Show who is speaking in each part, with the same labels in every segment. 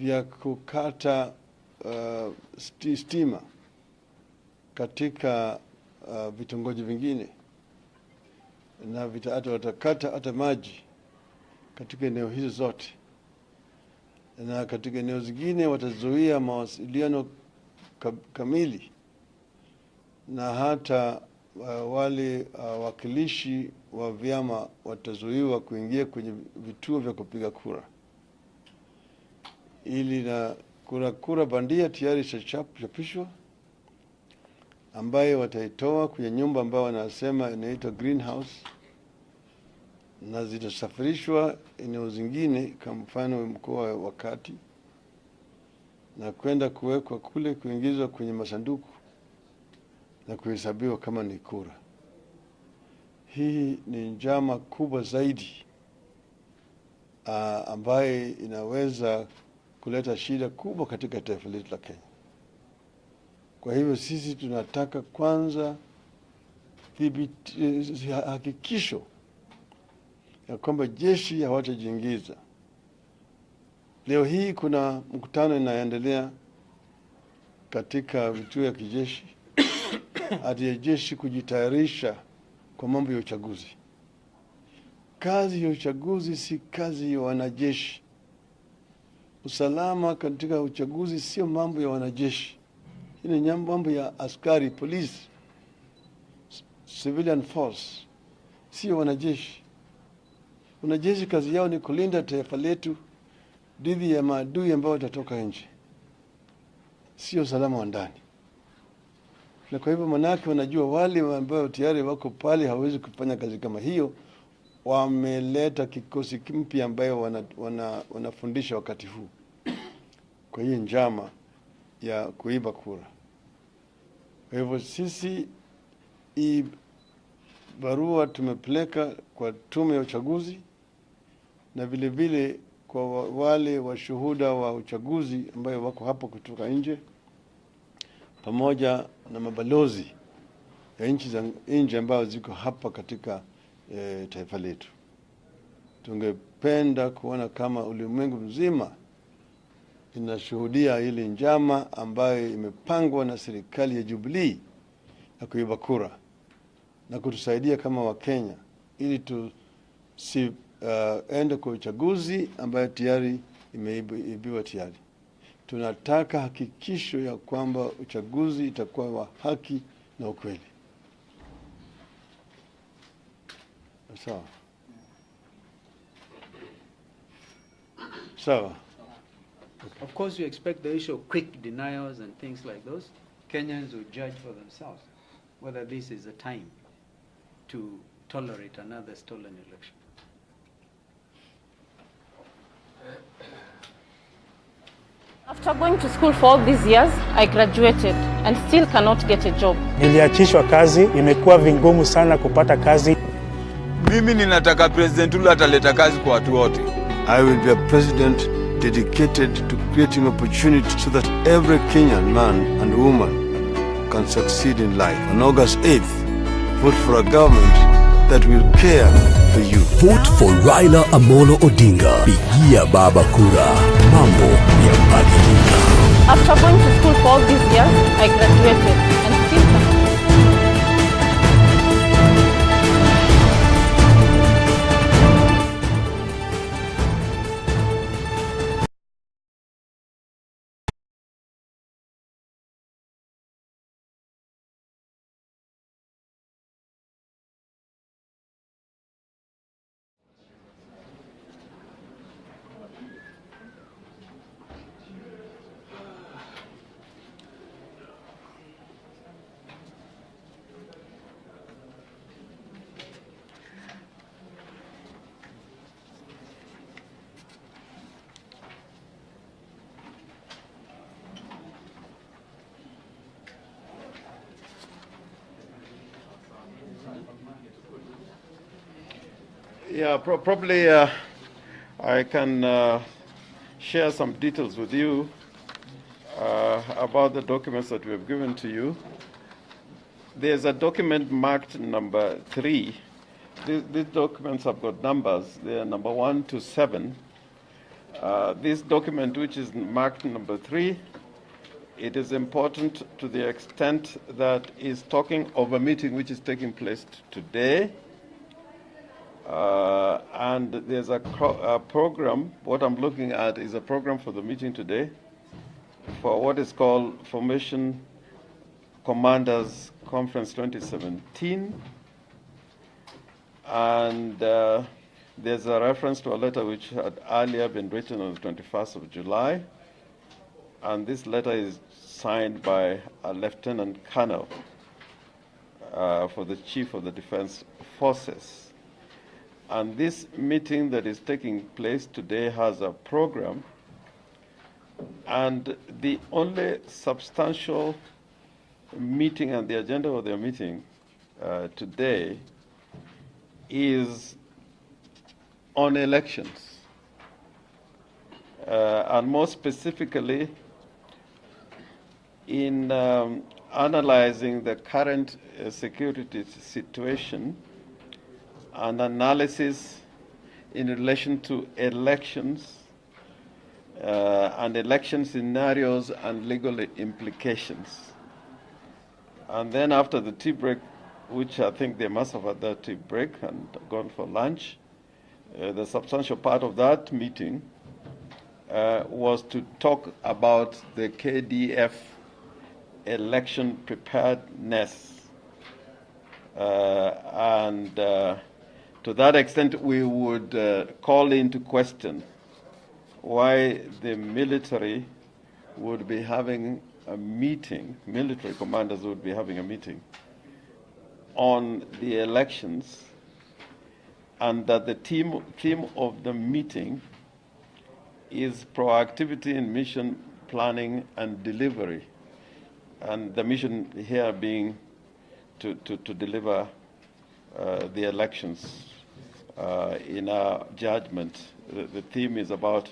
Speaker 1: vya kukata stima katika vitongoji vingine, na watakata hata maji katika eneo hizo zote, na katika eneo zingine watazuia mawasiliano kamili, na hata wale wakilishi wa vyama watazuiwa kuingia kwenye vituo vya kupiga kura. Ili na kura bandia tayari ishachapishwa, ambayo wataitoa kwenye nyumba ambayo wanasema inaitwa greenhouse, na zitasafirishwa eneo zingine, kama mfano mkoa wa Kati, na kwenda kuwekwa kule, kuingizwa kwenye masanduku na kuhesabiwa kama ni kura. Hii ni njama kubwa zaidi ambaye inaweza kuleta shida kubwa katika taifa letu la Kenya. Kwa hivyo sisi tunataka kwanza hakikisho ya kwamba jeshi hawatajiingiza. Leo hii kuna mkutano inaendelea katika vituo vya kijeshi hadi ya jeshi kujitayarisha kwa mambo ya uchaguzi. Kazi ya uchaguzi si kazi ya wanajeshi. Usalama katika uchaguzi sio mambo ya wanajeshi. Hii ni mambo ya askari, police, civilian force, sio wanajeshi. Wanajeshi kazi yao ni kulinda taifa letu dhidi ya maadui ambao watatoka nje, sio usalama wa ndani. Na kwa hivyo manake wanajua wale ambao tayari wako pale hawezi kufanya kazi kama hiyo, wameleta kikosi kimpya ambayo wanafundisha wakati huu. Kwa hiyo njama ya kuiba kura. Kwa hivyo sisi barua tumepeleka kwa tume ya uchaguzi, na vile vile kwa wale washuhuda wa uchaguzi ambayo wako hapo kutoka nje, pamoja na mabalozi ya nchi za nje ambao ziko hapa katika taifa letu. Tungependa kuona kama ulimwengu mzima inashuhudia ile njama ambayo imepangwa na serikali ya Jubilee ya kuiba kura, na kutusaidia kama Wakenya ili ende kwa uchaguzi ambayo tayari imeibiwa tayari. Tunataka hakikisho ya kwamba uchaguzi itakuwa wa haki na ukweli. Sawa. Sawa.
Speaker 2: Okay. Of course, you expect the issue of quick denials and things like those. Kenyans will judge for themselves whether this is a time to tolerate another stolen election.
Speaker 3: After going to school for all these years, I graduated and still cannot get a job.
Speaker 4: Niliachishwa kazi, imekuwa vingumu sana kupata kazi.
Speaker 5: Mimi ninataka President Uhuru ataleta kazi kwa watu wote.
Speaker 1: I will be a president dedicated to creating opportunity so that every Kenyan man and woman can succeed in life. On August 8th, vote for a government that will care for you.
Speaker 6: Vote for Raila Amolo Odinga. Pigia baba kura. Mambo yabadilika.
Speaker 3: After going to school for all these years, I graduated and still cannot.
Speaker 7: Yeah, probably I can share some details with you about the documents that we have given to you. There's a document marked number 3. These documents have got numbers. They are number 1 to 7. This document, which is marked number 3, it is important to the extent that is talking of a meeting which is taking place today. And there's a program. What I'm looking at is a program for the meeting today for what is called Formation Commanders Conference 2017. And there's a reference to a letter which had earlier been written on the 21st of July. And this letter is signed by a lieutenant colonel for the Chief of the Defense Forces. And this meeting that is taking place today has a program, and the only substantial meeting and the agenda of their meeting today is on elections, and more specifically in analyzing the current security situation and analysis in relation to elections and election scenarios and legal implications. And then after the tea break, which I think they must have had that tea break and gone for lunch, the substantial part of that meeting was to talk about the KDF election preparedness. To that extent, we would call into question why the military would be having a meeting, military commanders would be having a meeting on the elections, and that the theme of the meeting is proactivity in mission planning and delivery, and the mission here being to deliver the elections. In our judgment, the theme is about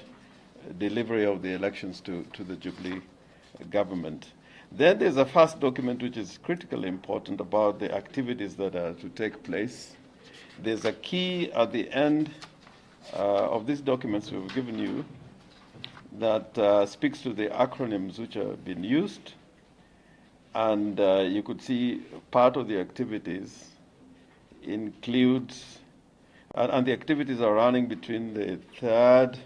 Speaker 7: delivery of the elections to the Jubilee government. Then there's a first document which is critically important about the activities that are to take place. There's a key at the end of these documents we've given you that speaks to the acronyms which have been used, and you could see part of the activities includes, and the activities are running between the 3rd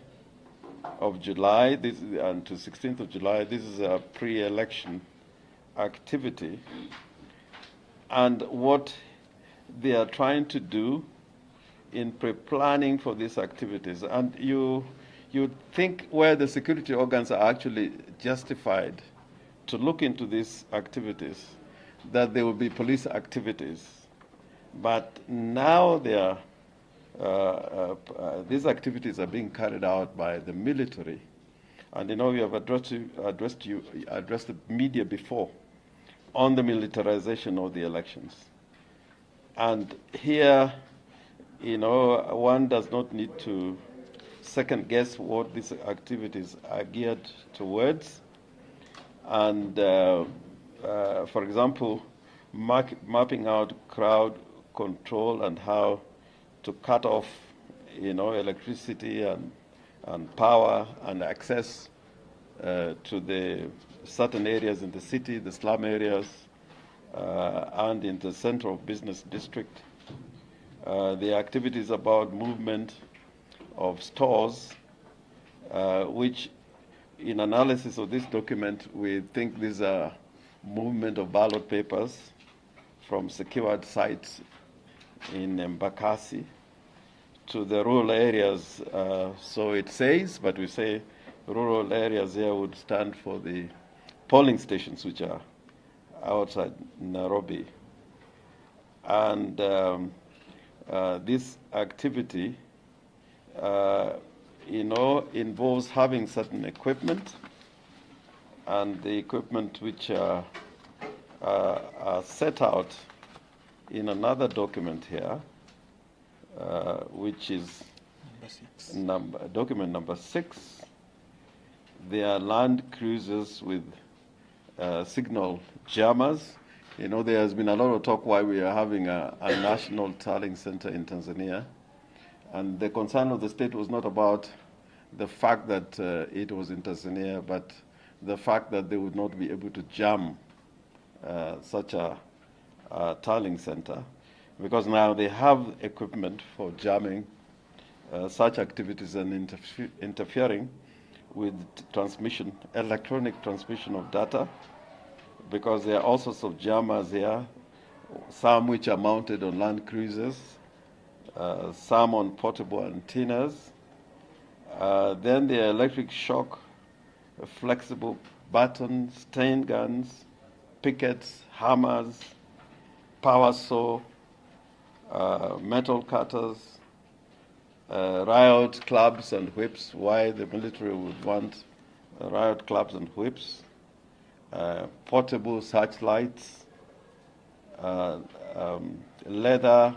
Speaker 7: of July and to 16th of July. This is a pre-election activity, and what they are trying to do in pre-planning for these activities. And you think where the security organs are actually justified to look into these activities, that there will be police activities. But now these activities are being carried out by the military. And you know, we have addressed the media before on the militarization of the elections. And here, you know, one does not need to second guess what these activities are geared towards. And for example, mapping out crowd control and how to cut off, you know, electricity and power and access to the certain areas in the city, the slum areas, and in the center of business district. The activities about movement of stores, which in analysis of this document, we think these are movement of ballot papers from secured sites in Embakasi to the rural areas. So it says, but we say rural areas here would stand for the polling stations which are outside Nairobi. And this activity, you know, involves having certain equipment, and the equipment which are set out in another document here, which is document number 6. They are land cruisers with signal jammers. You know, there has been a lot of talk why we are having a national tallying center in Tanzania. And the concern of the state was not about the fact that it was in Tanzania, but the fact that they would not be able to jam such a tallying center, because now they have equipment for jamming such activities and interfering with transmission, electronic transmission of data, because there are all sorts of jammers here, some which are mounted on land cruisers, some on portable antennas. Then the electric shock, flexible buttons, stain guns, pickets, hammers, power saw, metal cutters, riot clubs and whips. Why the military would want riot clubs and whips, portable searchlights, leather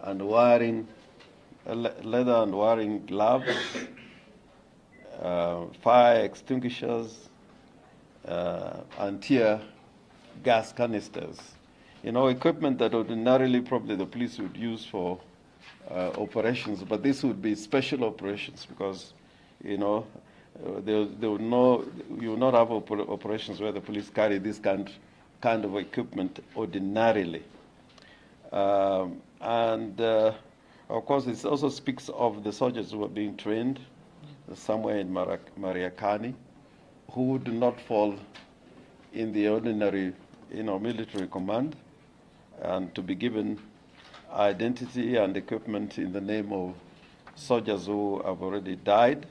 Speaker 7: and wiring, gloves, fire extinguishers, and tear gas canisters. Equipment that ordinarily probably the police would use for operations, but this would be special operations because, they would know you will not have operations where the police carry this kind of equipment ordinarily. Of course, it also speaks of the soldiers who are being trained somewhere in Mariakani, who do not fall in the ordinary, military command, and to be given identity and equipment in the name of soldiers who have already died.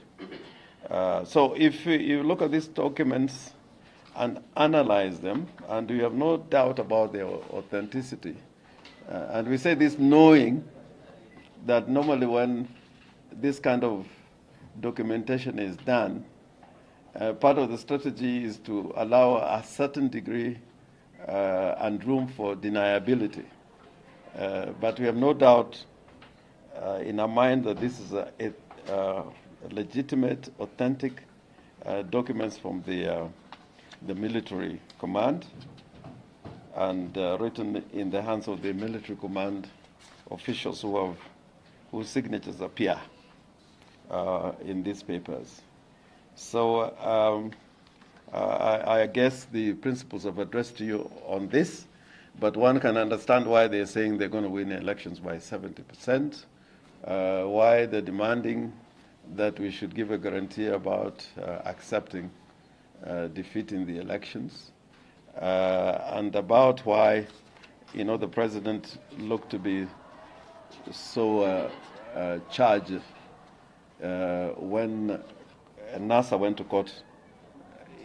Speaker 7: So if you look at these documents and analyze them, and you have no doubt about their authenticity, and we say this knowing that normally when this kind of documentation is done, part of the strategy is to allow a certain degree and room for deniability. But we have no doubt in our mind that this is a legitimate, authentic documents from the military command and written in the hands of the military command officials whose signatures appear in these papers. So I guess the principals have addressed to you on this, but one can understand why they're saying they're going to win elections by 70%, why they're demanding that we should give a guarantee about accepting defeat in the elections, and about why, the president looked to be so charged when NASA went to court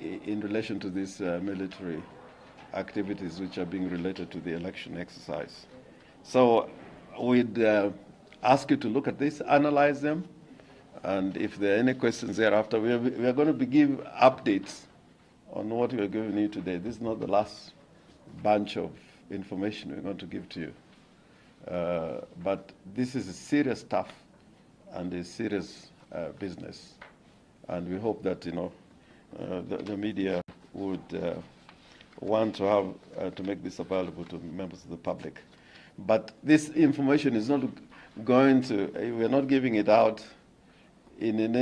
Speaker 7: in relation to these military activities which are being related to the election exercise. So we'd ask you to look at this, analyze them, and if there are any questions thereafter, we are going to give updates on what we are giving you today. This is not the last bunch of information we're going to give to you. But this is serious stuff and a serious business. And we hope that, the media would want to have to make this available to members of the public. But this information is not going to, we're not giving it out in an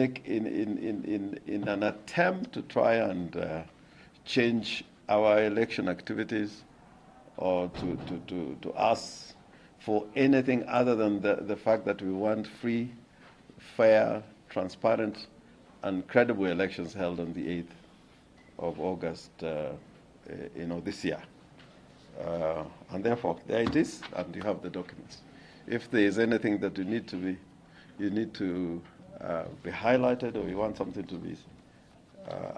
Speaker 7: attempt to try and change our election activities or to ask for anything other than the fact that we want free, fair, transparent, and credible elections held on the 8th of August, this year. And therefore, there it is, and you have the documents. If there is anything that you need to be highlighted, or you want something to be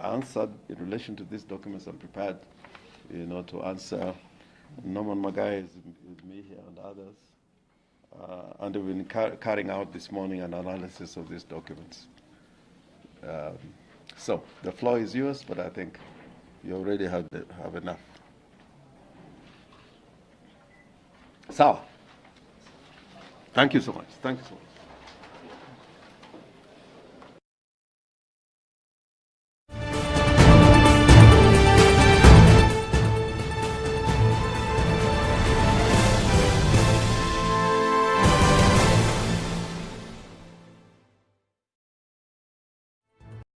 Speaker 7: answered in relation to these documents, I'm prepared, to answer. Norman Magai is with me here and others. And we've been carrying out this morning an analysis of these documents. So the floor is yours, but I think you already have enough. Sawa. Thank you so much. Thank you so much.